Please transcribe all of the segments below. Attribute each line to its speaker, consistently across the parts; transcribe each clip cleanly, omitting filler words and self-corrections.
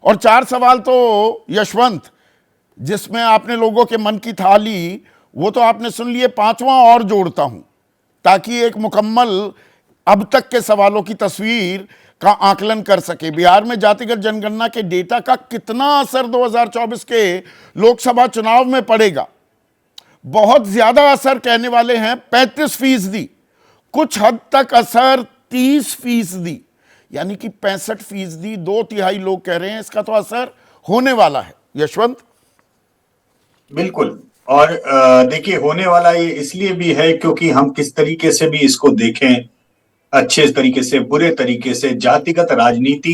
Speaker 1: और 4 सवाल तो यशवंत, जिसमें आपने लोगों के मन की था ली, वो तो आपने सुन लिए। 5वां और जोड़ता हूं ताकि एक मुकम्मल अब तक के सवालों की तस्वीर का आकलन कर सके। बिहार में जातिगत जनगणना के डेटा का कितना असर 2024 के लोकसभा चुनाव में पड़ेगा? बहुत ज्यादा असर कहने वाले हैं 35%, कुछ हद तक असर 30%, यानी कि 65%, 2/3 लोग कह रहे हैं इसका तो असर होने वाला है। यशवंत?
Speaker 2: बिल्कुल। और देखिए, होने वाला ये इसलिए भी है क्योंकि हम किस तरीके से भी इसको देखें, अच्छे तरीके से बुरे तरीके से, जातिगत राजनीति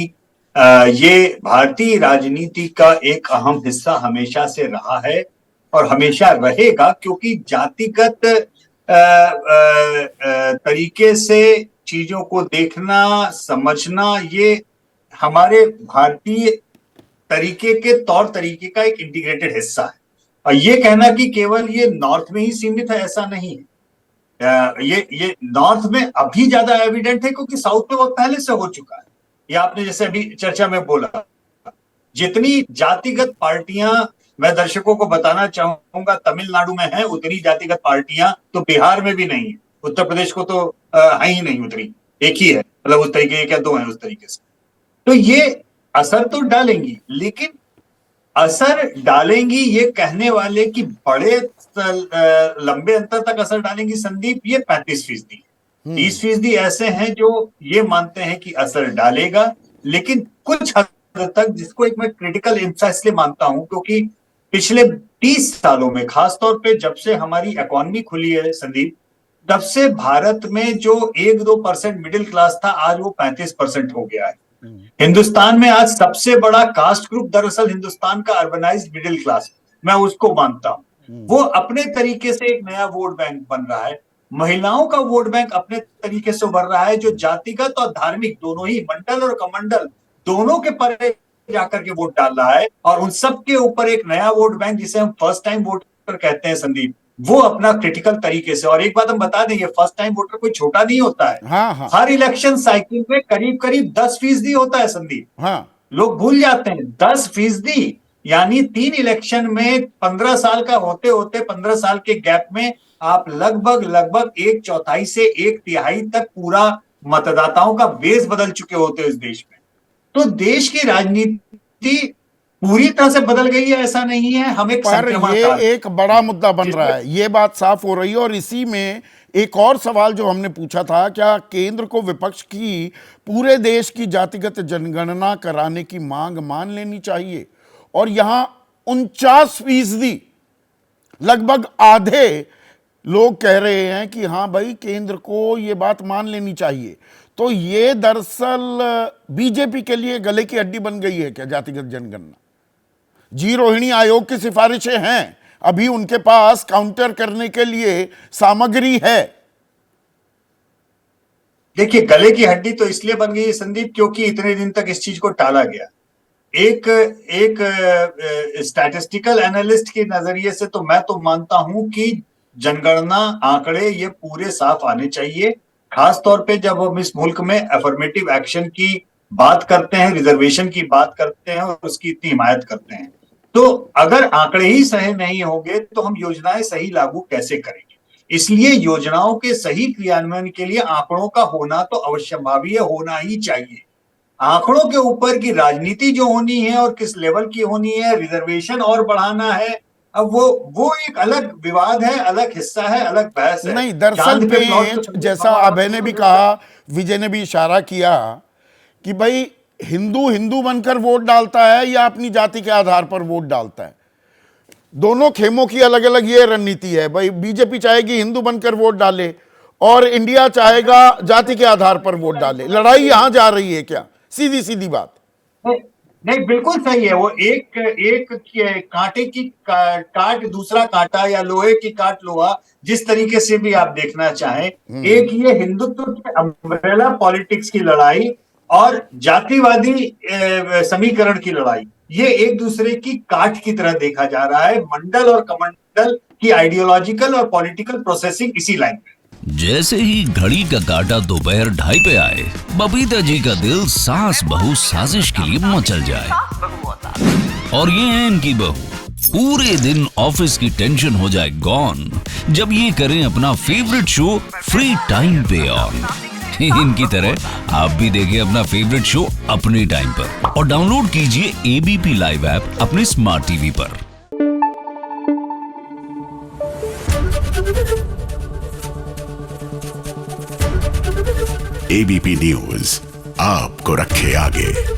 Speaker 2: ये भारतीय राजनीति का एक अहम हिस्सा हमेशा से रहा है और हमेशा रहेगा, क्योंकि जातिगत तरीके से चीजों को देखना, समझना, ये हमारे भारतीय तरीके के तौर तरीके का एक इंटीग्रेटेड हिस्सा है। और ये कहना कि केवल ये नॉर्थ में ही सीमित है, ऐसा नहीं है। ये नॉर्थ में अभी ज्यादा एविडेंट है क्योंकि साउथ में वो पहले से हो चुका है। ये आपने जैसे अभी चर्चा में बोला, जितनी जातिगत पार्टियां, मैं दर्शकों को बताना चाहूंगा, तमिलनाडु में है उतनी जातिगत पार्टियां तो बिहार में भी नहीं है। उत्तर प्रदेश को तो है ही नहीं उतनी, एक ही है, मतलब उस तरीके क्या 2 है उस तरीके से। तो ये असर तो डालेंगी, लेकिन असर डालेंगी ये कहने वाले कि बड़े लंबे अंतर तक असर डालेंगी संदीप, ये 35%। 30% ऐसे हैं जो ये मानते हैं कि असर डालेगा, लेकिन कुछ हद तक, जिसको एक मैं क्रिटिकल हिस्सा इसलिए मानता हूं क्योंकि पिछले 30 सालों में, खासतौर पे जब से हमारी इकोनॉमी खुली है संदीप, तब से भारत में जो 1-2% मिडिल क्लास था, आज वो 35% हो गया है। हिंदुस्तान में आज सबसे बड़ा कास्ट ग्रुप दरअसल हिंदुस्तान का अर्बनाइज्ड मिडिल क्लास, मैं उसको मानता हूं। वो अपने तरीके से एक नया वोट बैंक बन रहा है। महिलाओं का वोट बैंक अपने तरीके से उभर रहा है, जो जातिगत और धार्मिक दोनों ही, मंडल और कमंडल दोनों के परे जाकर के वोट डाल रहा है। और उन सब के ऊपर एक नया वोट बैंक, जिसे हम फर्स्ट टाइम वोटर कहते हैं संदीप, वो अपना क्रिटिकल तरीके से। और एक बात हम बता दें, ये फर्स्ट टाइम वोटर कोई छोटा नहीं होता है।
Speaker 1: हाँ।
Speaker 2: हर इलेक्शन साइकिल में करीब करीब 10% होता है संदीप।
Speaker 1: हाँ,
Speaker 2: लोग भूल जाते हैं 10%, यानी 3 इलेक्शन में 15 साल का होते होते 15 साल के गैप में आप लगभग 1/4 से 1/3 तक पूरा मतदाताओं का बेस बदल चुके होते हैं इस देश में। तो देश की राजनीति पूरी तरह से बदल गई है ऐसा नहीं है, हम एक
Speaker 1: पर
Speaker 2: संक्रमण
Speaker 1: ये
Speaker 2: काल,
Speaker 1: एक बड़ा मुद्दा बन रहा है, ये बात साफ हो रही है। और इसी में एक और सवाल जो हमने पूछा था, क्या केंद्र को विपक्ष की पूरे देश की जातिगत जनगणना कराने की मांग मान लेनी चाहिए? और यहां 49%, लगभग आधे लोग कह रहे हैं कि हां भाई, केंद्र को ये बात मान लेनी चाहिए। तो ये दरअसल बीजेपी के लिए गले की हड्डी बन गई है क्या जातिगत जनगणना? जी रोहिणी आयोग की सिफारिशें हैं, अभी उनके पास काउंटर करने के लिए सामग्री है।
Speaker 2: देखिए, गले की हड्डी तो इसलिए बन गई है संदीप क्योंकि इतने दिन तक इस चीज को टाला गया। एक स्टैटिस्टिकल एनालिस्ट के नजरिए से तो मैं तो मानता हूं कि जनगणना आंकड़े ये पूरे साफ आने चाहिए, खास तौर पे जब हम इस मुल्क में अफर्मेटिव एक्शन की बात करते हैं, रिजर्वेशन की बात करते हैं और उसकी इतनी हिमायत करते हैं। तो अगर आंकड़े ही सही नहीं होंगे तो हम योजनाएं सही लागू कैसे करेंगे? इसलिए योजनाओं के सही क्रियान्वयन के लिए आंकड़ों का होना तो अवश्यंभावी है, होना ही चाहिए। आंकड़ों के ऊपर की राजनीति जो होनी है और किस लेवल की होनी है, रिजर्वेशन और बढ़ाना है, अब वो एक अलग विवाद है, अलग हिस्सा है, अलग बहस है।
Speaker 1: नहीं, दरअसल पेंच, जैसा अभय ने भी कहा, विजय ने भी इशारा किया कि भाई हिंदू हिंदू बनकर वोट डालता है या अपनी जाति के आधार पर वोट डालता है। दोनों खेमों की अलग अलग ये रणनीति है। भाई बीजेपी चाहेगी हिंदू बनकर वोट डाले और इंडिया चाहेगा जाति के आधार पर वोट डाले। लड़ाई यहां जा रही है क्या? सीधी सीधी बात।
Speaker 2: नहीं, बिल्कुल सही है। वो एक कांटे की काट दूसरा कांटा, या लोहे की काट लोहा, जिस तरीके से भी आप देखना चाहें। एक ये हिंदुत्व के अम्ब्रेला पॉलिटिक्स की लड़ाई और जातिवादी समीकरण की लड़ाई, ये एक दूसरे की काट की तरह देखा जा रहा है। मंडल और कमंडल की आइडियोलॉजिकल और पॉलिटिकल प्रोसेसिंग इसी लाइन में।
Speaker 3: जैसे ही घड़ी का काटा दोपहर 2:30 पे आए, बबीता जी का दिल सास बहू साजिश के लिए मचल जाए। और ये है इनकी बहू। पूरे दिन ऑफिस की टेंशन हो जाए गॉन जब ये करें अपना फेवरेट शो फ्री टाइम पे ऑन। इनकी तरह आप भी देखें अपना फेवरेट शो अपने टाइम पर और डाउनलोड कीजिए एबीपी लाइव ऐप अपने स्मार्ट टीवी पर।
Speaker 4: एबीपी न्यूज आपको रखे आगे।